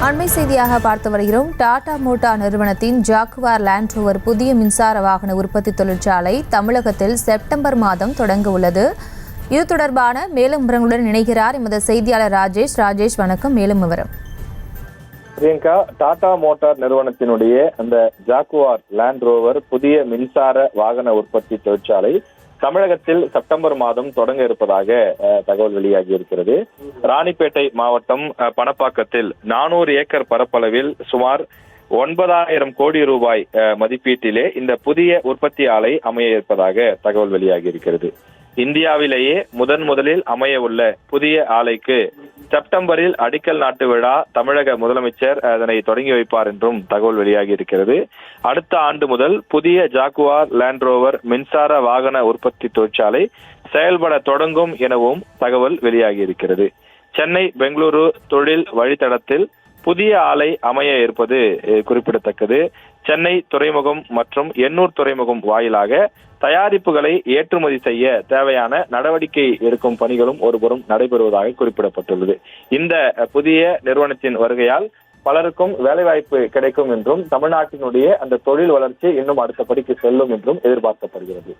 அண்மை செய்தியாக பார்த்து வருகிறோம். டாடா மோட்டார் நிறுவனத்தின் ஜாகுவார் லேண்ட் ரோவர் புதிய மின்சார வாகன உற்பத்தி தொழிற்சாலை தமிழகத்தில் செப்டம்பர் மாதம் தொடங்க உள்ளது. இது தொடர்பான மேலும் விவரங்களுடன் இணைகிறார் எமது செய்தியாளர் ராஜேஷ். ராஜேஷ், வணக்கம். மேலும் விவரம். பிரியங்கா, டாடா மோட்டார் நிறுவனத்தினுடைய அந்த ஜாகுவார் லேண்ட் ரோவர் புதிய மின்சார வாகன உற்பத்தி தொழிற்சாலை தமிழகத்தில் செப்டம்பர் மாதம் தொடங்க இருப்பதாக தகவல் வெளியாகி இருக்கிறது. ராணிப்பேட்டை மாவட்டம் பணப்பாக்கத்தில் 400 ஏக்கர் பரப்பளவில் சுமார் 9,000 கோடி ரூபாய் மதிப்பீட்டிலே இந்த புதிய உற்பத்தி ஆலை அமைய இருப்பதாக தகவல் வெளியாகி இருக்கிறது. இந்தியாவிலேயே முதலில் அமைய உள்ள புதிய ஆலைக்கு செப்டம்பரில் அடிக்கல் நாட்டு விழா தமிழக முதலமைச்சர் அதனை தொடங்கி வைப்பார் என்றும் தகவல் வெளியாகி இருக்கிறது. அடுத்த ஆண்டு முதல் புதிய ஜாகுவார் லேண்ட் ரோவர் மின்சார வாகன உற்பத்தி தொழிற்சாலை செயல்பட தொடங்கும் எனவும் தகவல் வெளியாகி இருக்கிறது. சென்னை பெங்களூரு தொழில் வழித்தடத்தில் புதிய ஆலை அமைய இருப்பது குறிப்பிடத்தக்கது. சென்னை துறைமுகம் மற்றும் எண்ணூர் துறைமுகம் வாயிலாக தயாரிப்புகளை ஏற்றுமதி செய்ய தேவையான நடவடிக்கை எடுக்கும் பணிகளும் ஒருபுறம் நடைபெறுவதாக குறிப்பிடப்பட்டுள்ளது. இந்த புதிய நிறுவனத்தின் வருகையால் பலருக்கும் வேலைவாய்ப்பு கிடைக்கும் என்றும் தமிழ்நாட்டினுடைய அந்த தொழில் வளர்ச்சி இன்னும் அடுத்த படிக்கு செல்லும் என்றும் எதிர்பார்க்கப்படுகிறது.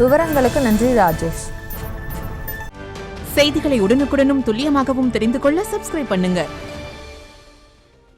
விவரங்களுக்கு நன்றி ராஜேஷ். செய்திகளை உடனுக்குடனும் துல்லியமாகவும் தெரிந்து கொள்ள சப்ஸ்கிரைப் பண்ணுங்க.